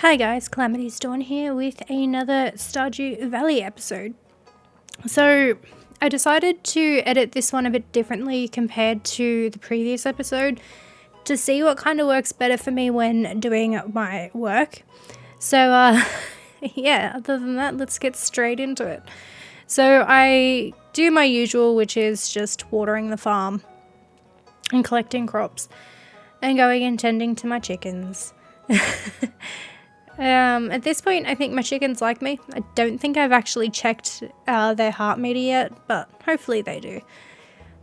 Hi guys, CalamitiesDawn here with another Stardew Valley episode. So, I decided to edit this one a bit differently compared to the previous episode to see what kind of works better for me when doing my work. So, yeah, other than that, let's get straight into it. So, I do my usual, which is just watering the farm and collecting crops and going and tending to my chickens. At this point, I think my chickens like me. I don't think I've actually checked their heart meter yet, but hopefully they do.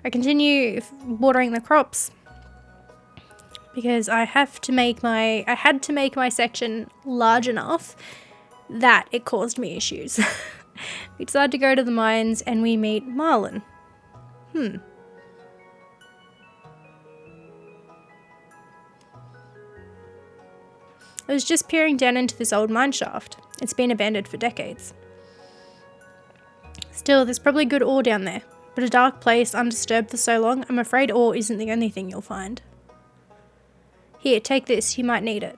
I continue watering the crops because I had to make my section large enough that it caused me issues. We decided to go to the mines and we meet Marlin. I was just peering down into this old mine shaft. It's been abandoned for decades. Still, there's probably good ore down there, but a dark place undisturbed for so long, I'm afraid ore isn't the only thing you'll find. Here, take this, you might need it.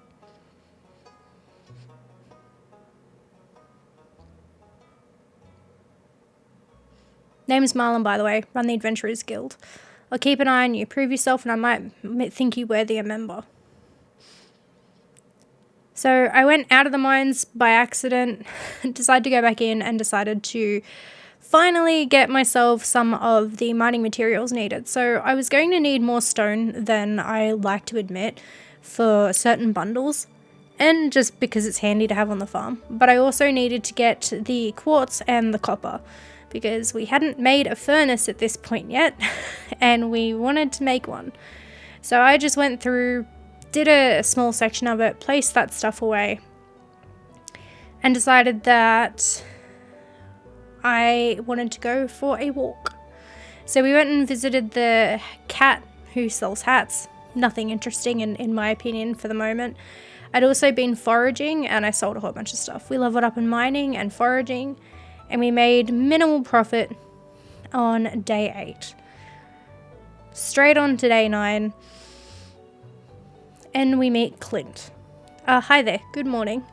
Name's Marlin, by the way, run the Adventurers Guild. I'll keep an eye on you, prove yourself, and I might think you worthy a member. So I went out of the mines by accident, decided to go back in and decided to finally get myself some of the mining materials needed. So I was going to need more stone than I like to admit for certain bundles, and just because it's handy to have on the farm. But I also needed to get the quartz and the copper because we hadn't made a furnace at this point yet and we wanted to make one. So I just went through, did a small section of it, placed that stuff away, and decided that I wanted to go for a walk. So we went and visited the cat who sells hats. Nothing interesting in my opinion for the moment. I'd also been foraging and I sold a whole bunch of stuff. We leveled up in mining and foraging and we made minimal profit on day 8. Straight on to day 9. And we meet Clint. Hi there, good morning.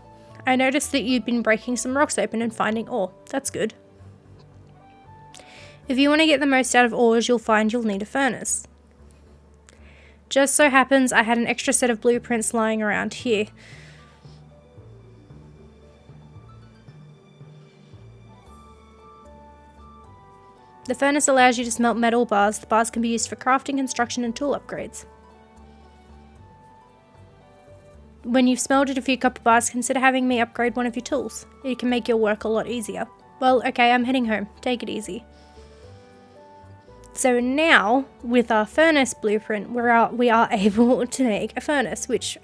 I noticed that you'd been breaking some rocks open and finding ore. That's good. If you want to get the most out of ores you'll find you'll need a furnace. Just so happens I had an extra set of blueprints lying around here. The furnace allows you to smelt metal bars. The bars can be used for crafting, construction and tool upgrades. When you've smelted a few copper bars, consider having me upgrade one of your tools. It can make your work a lot easier. Well, okay, I'm heading home. Take it easy. So now, with our furnace blueprint, we are able to make a furnace, which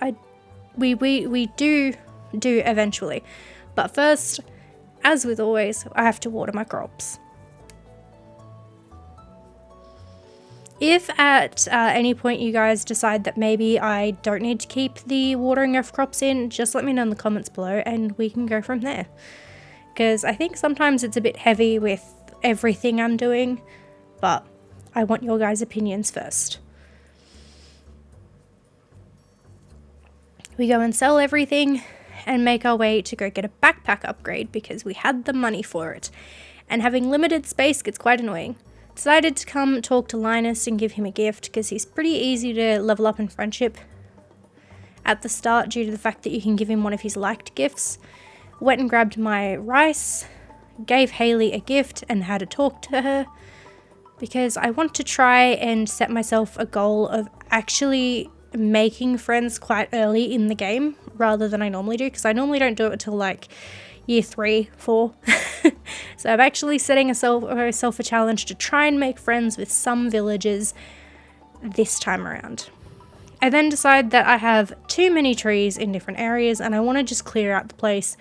we do eventually. But first, as with always, I have to water my crops. If at any point you guys decide that maybe I don't need to keep the watering of crops in, just let me know in the comments below and we can go from there. Because I think sometimes it's a bit heavy with everything I'm doing, but I want your guys' opinions first. We go and sell everything and make our way to go get a backpack upgrade because we had the money for it. And having limited space gets quite annoying. Decided to come talk to Linus and give him a gift because he's pretty easy to level up in friendship at the start due to the fact that you can give him one of his liked gifts. Went and grabbed my rice, gave Haley a gift and had a talk to her because I want to try and set myself a goal of actually making friends quite early in the game rather than I normally do, because I normally don't do it until like year 3, 4. So I'm actually setting myself a challenge to try and make friends with some villagers this time around. I then decide that I have too many trees in different areas and I want to just clear out the place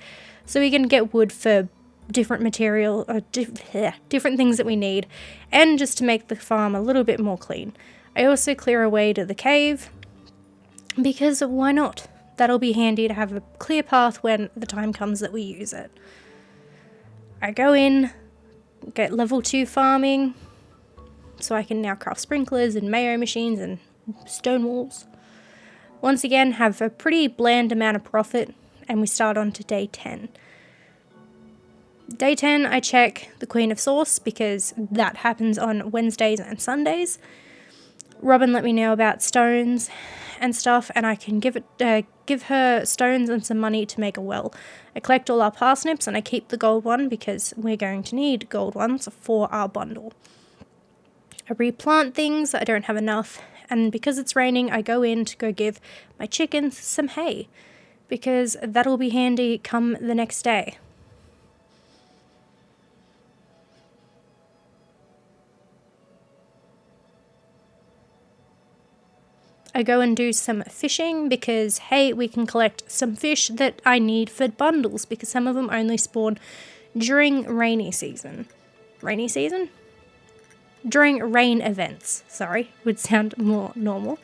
so we can get wood for different material, or different things that we need, and just to make the farm a little bit more clean. I also clear away to the cave because why not? That'll be handy to have a clear path when the time comes that we use it. I go in, get level 2 farming, so I can now craft sprinklers and mayo machines and stone walls. Once again, have a pretty bland amount of profit and we start on to day 10. Day 10, I check the Queen of Sauce because that happens on Wednesdays and Sundays. Robin let me know about stones and stuff, and I can give her stones and some money to make a well. I collect all our parsnips and I keep the gold one because we're going to need gold ones for our bundle. I replant things, I don't have enough, and because it's raining, I go in to go give my chickens some hay because that'll be handy come the next day. I go and do some fishing because, hey, we can collect some fish that I need for bundles because some of them only spawn during rainy season. Rainy season? During rain events, sorry, would sound more normal.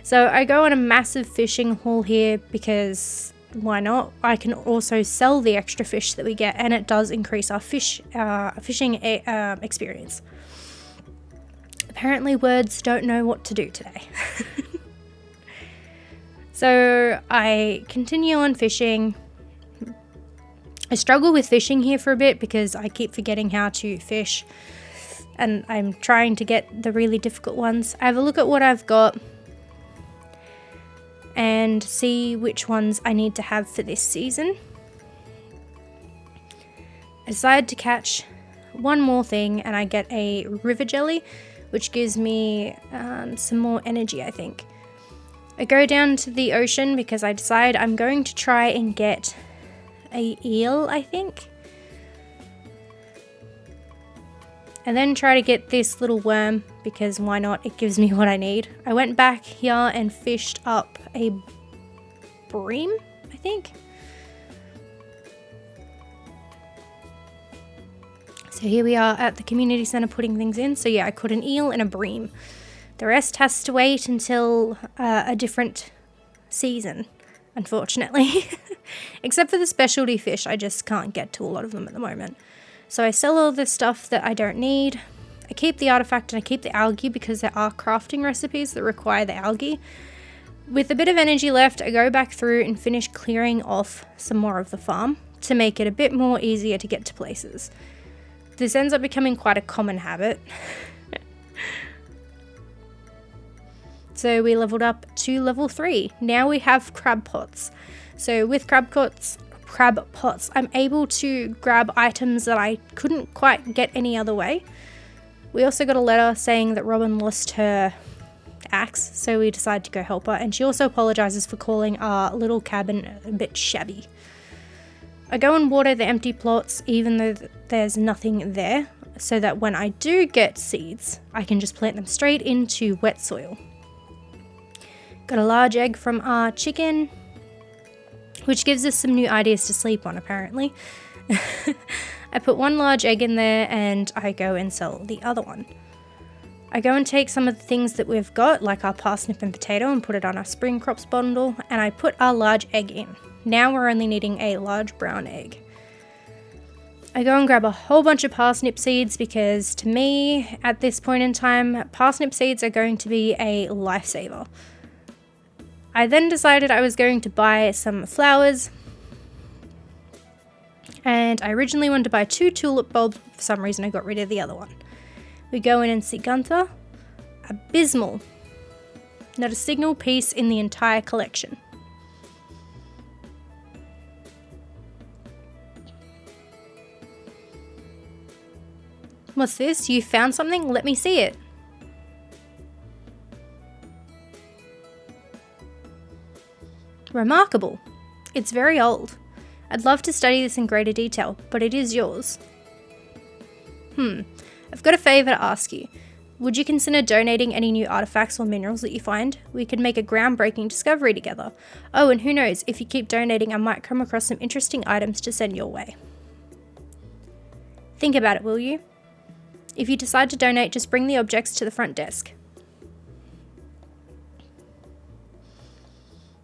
So I go on a massive fishing haul here because why not? I can also sell the extra fish that we get and it does increase our fishing experience. Apparently words don't know what to do today. So I continue on fishing. I struggle with fishing here for a bit because I keep forgetting how to fish and I'm trying to get the really difficult ones. I have a look at what I've got and see which ones I need to have for this season. I decide to catch one more thing and I get a river jelly, which gives me some more energy, I think. I go down to the ocean because I decide I'm going to try and get a eel, I think. And then try to get this little worm because why not? It gives me what I need. I went back here and fished up a bream, I think. So here we are at the community center putting things in. So yeah, I caught an eel and a bream. The rest has to wait until a different season, unfortunately. Except for the specialty fish, I just can't get to a lot of them at the moment. So I sell all this stuff that I don't need. I keep the artifact and I keep the algae because there are crafting recipes that require the algae. With a bit of energy left, I go back through and finish clearing off some more of the farm to make it a bit more easier to get to places. This ends up becoming quite a common habit. So we leveled up to level 3. Now we have crab pots. So with crab pots, I'm able to grab items that I couldn't quite get any other way. We also got a letter saying that Robin lost her axe, so we decided to go help her. And she also apologizes for calling our little cabin a bit shabby. I go and water the empty plots even though there's nothing there, so that when I do get seeds, I can just plant them straight into wet soil. Got a large egg from our chicken, which gives us some new ideas to sleep on, apparently. I put one large egg in there and I go and sell the other one. I go and take some of the things that we've got, like our parsnip and potato, and put it on our spring crops bundle, and I put our large egg in. Now we're only needing a large brown egg. I go and grab a whole bunch of parsnip seeds because to me, at this point in time, parsnip seeds are going to be a lifesaver. I then decided I was going to buy some flowers, and I originally wanted to buy 2 tulip bulbs. For some reason I got rid of the other one. We go in and see Gunther. Abysmal. Not a single piece in the entire collection. What's this? You found something? Let me see it. Remarkable. It's very old. I'd love to study this in greater detail, but it is yours. I've got a favour to ask you. Would you consider donating any new artifacts or minerals that you find? We could make a groundbreaking discovery together. Oh, and who knows, if you keep donating, I might come across some interesting items to send your way. Think about it, will you? If you decide to donate, just bring the objects to the front desk.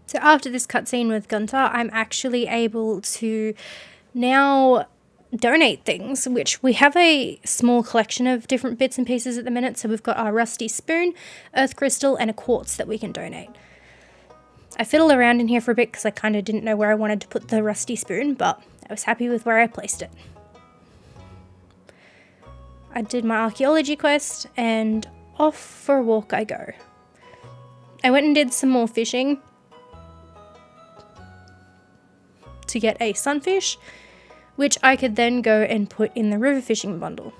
So after this cutscene with Gunther, I'm actually able to now donate things, which we have a small collection of different bits and pieces at the minute. So we've got our rusty spoon, earth crystal, and a quartz that we can donate. I fiddled around in here for a bit because I kind of didn't know where I wanted to put the rusty spoon, but I was happy with where I placed it. I did my archaeology quest and off for a walk I go. I went and did some more fishing to get a sunfish, which I could then go and put in the river fishing bundle.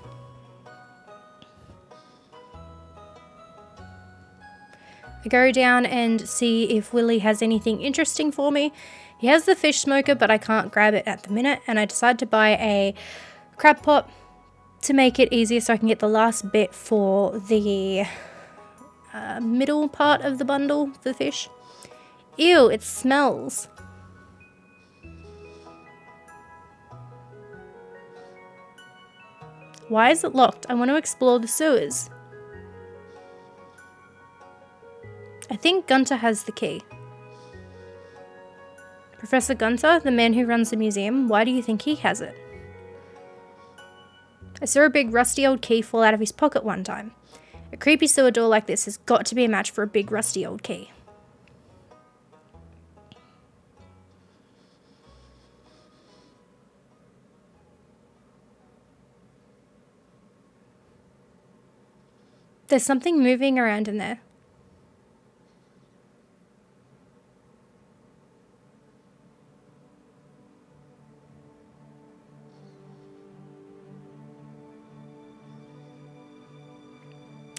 I go down and see if Willie has anything interesting for me. He has the fish smoker, but I can't grab it at the minute, and I decide to buy a crab pot to make it easier so I can get the last bit for the middle part of the bundle, the fish. Ew, it smells. Why is it locked? I want to explore the sewers. I think Gunter has the key. Professor Gunter, the man who runs the museum, why do you think he has it? I saw a big rusty old key fall out of his pocket one time. A creepy sewer door like this has got to be a match for a big rusty old key. There's something moving around in there.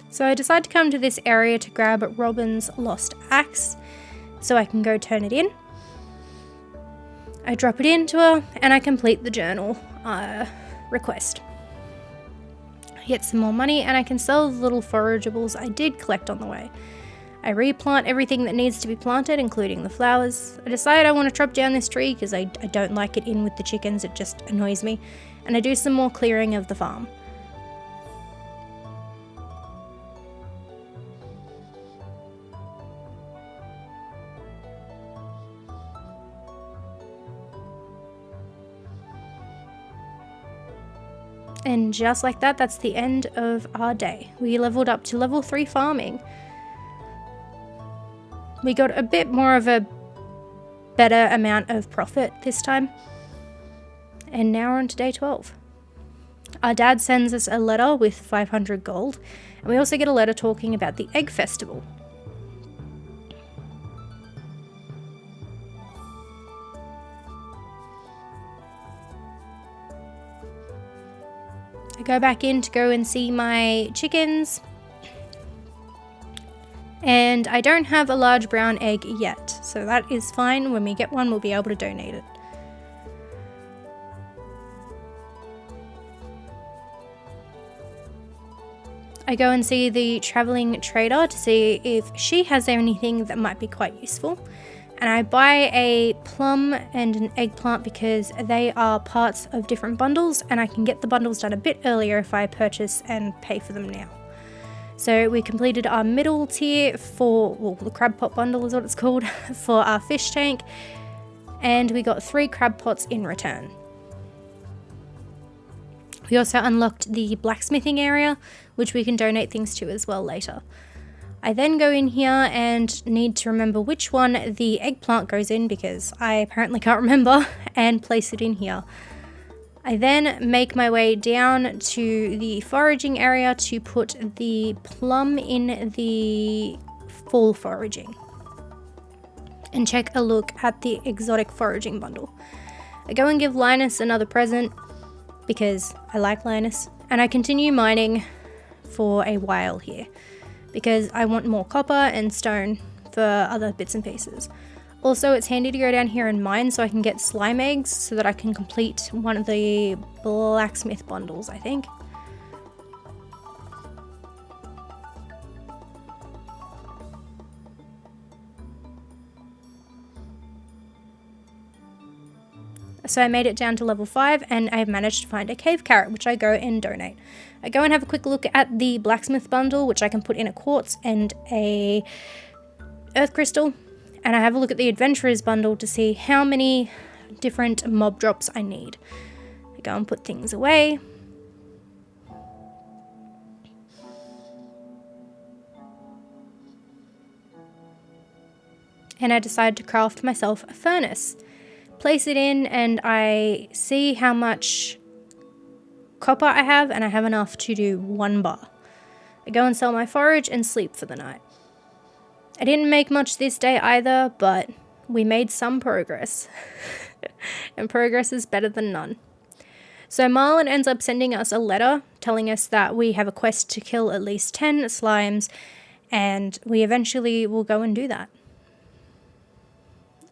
So I decide to come to this area to grab Robin's lost axe so I can go turn it in. I drop it into her and I complete the journal request. I get some more money and I can sell the little forageables I did collect on the way. I replant everything that needs to be planted, including the flowers. I decide I want to chop down this tree because I don't like it in with the chickens, it just annoys me. And I do some more clearing of the farm. And just like that, that's the end of our day. We leveled up to level 3 farming. We got a bit more of a better amount of profit this time. And now we're on to day 12. Our dad sends us a letter with 500 gold. And we also get a letter talking about the egg festival. I go back in to go and see my chickens. And I don't have a large brown egg yet, so that is fine. When we get one, we'll be able to donate it. I go and see the traveling trader to see if she has anything that might be quite useful. And I buy a plum and an eggplant because they are parts of different bundles and I can get the bundles done a bit earlier if I purchase and pay for them now. So we completed our middle tier for, well, the crab pot bundle is what it's called, for our fish tank. And we got 3 crab pots in return. We also unlocked the blacksmithing area, which we can donate things to as well later. I then go in here and need to remember which one the eggplant goes in because I apparently can't remember, and place it in here. I then make my way down to the foraging area to put the plum in the fall foraging and check a look at the exotic foraging bundle. I go and give Linus another present because I like Linus, and I continue mining for a while here because I want more copper and stone for other bits and pieces. Also, it's handy to go down here and mine so I can get slime eggs so that I can complete one of the blacksmith bundles, I think. So I made it down to level 5 and I've managed to find a cave carrot, which I go and donate. I go and have a quick look at the blacksmith bundle, which I can put in a quartz and a earth crystal. And I have a look at the adventurers bundle to see how many different mob drops I need. I go and put things away. and I decide to craft myself a furnace. Place it in and I see how much copper I have, and I have enough to do 1 bar. I go and sell my forage and sleep for the night. I didn't make much this day either, but we made some progress. And progress is better than none. So Marlin ends up sending us a letter telling us that we have a quest to kill at least 10 slimes, and we eventually will go and do that.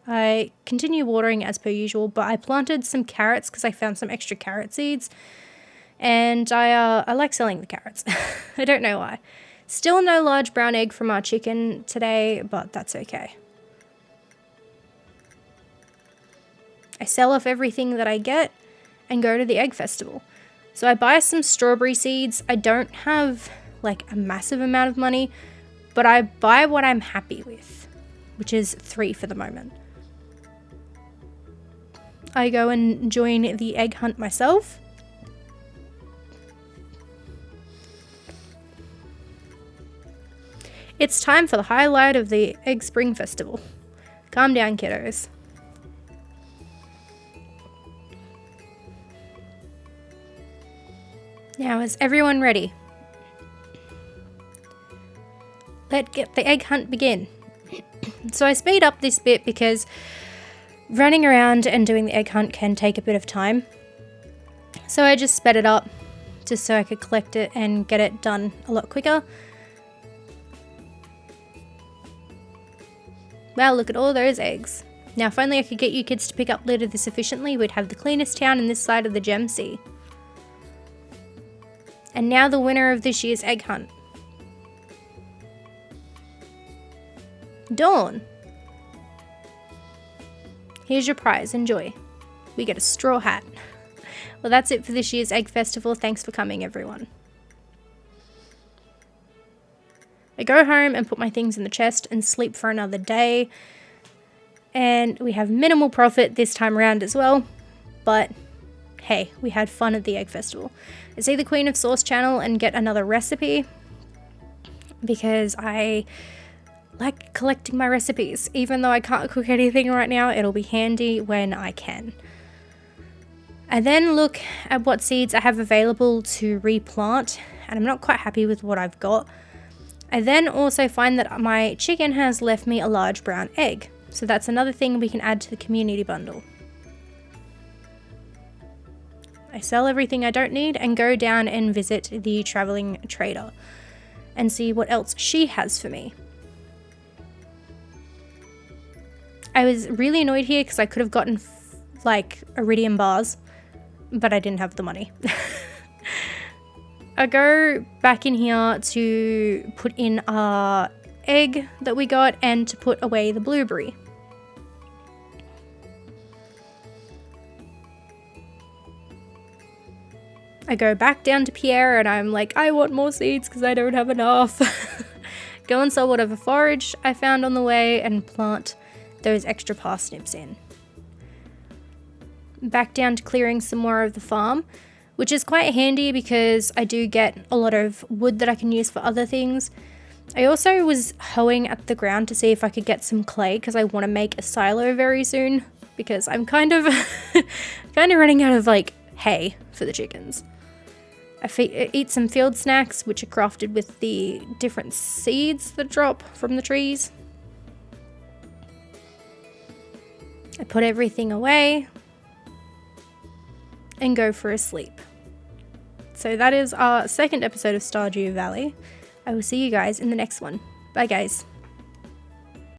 I continue watering as per usual, but I planted some carrots because I found some extra carrot seeds, and I like selling the carrots. I don't know why. Still no large brown egg from our chicken today, but that's okay. I sell off everything that I get and go to the egg festival. So I buy some strawberry seeds. I don't have like a massive amount of money, but I buy what I'm happy with, which is 3 for the moment. I go and join the egg hunt myself. It's time for the highlight of the Egg Spring Festival. Calm down, kiddos. Now, is everyone ready? Let's get the egg hunt begin. So I speed up this bit because running around and doing the egg hunt can take a bit of time. So I just sped it up just so I could collect it and get it done a lot quicker. Wow, look at all those eggs. Now, if only I could get you kids to pick up litter this efficiently, we'd have the cleanest town in this side of the Gem Sea. And now the winner of this year's egg hunt. Dawn. Here's your prize, enjoy. We get a straw hat. Well, that's it for this year's Egg Festival. Thanks for coming, everyone. I go home and put my things in the chest and sleep for another day. And we have minimal profit this time around as well. But hey, we had fun at the Egg Festival. I see the Queen of Sauce channel and get another recipe because I like collecting my recipes. Even though I can't cook anything right now, it'll be handy when I can. I then look at what seeds I have available to replant, and I'm not quite happy with what I've got. I then also find that my chicken has left me a large brown egg. So that's another thing we can add to the community bundle. I sell everything I don't need and go down and visit the traveling trader and see what else she has for me. I was really annoyed here because I could have gotten like iridium bars, but I didn't have the money. I go back in here to put in our egg that we got and to put away the blueberry. I go back down to Pierre and I'm like, I want more seeds because I don't have enough. Go and sell whatever forage I found on the way and plant those extra parsnips in. Back down to clearing some more of the farm, which is quite handy because I do get a lot of wood that I can use for other things. I also was hoeing at the ground to see if I could get some clay because I want to make a silo very soon because I'm kind of running out of like hay for the chickens. I eat some field snacks which are crafted with the different seeds that drop from the trees. I put everything away and go for a sleep. So that is our second episode of Stardew Valley. I will see you guys in the next one. Bye guys.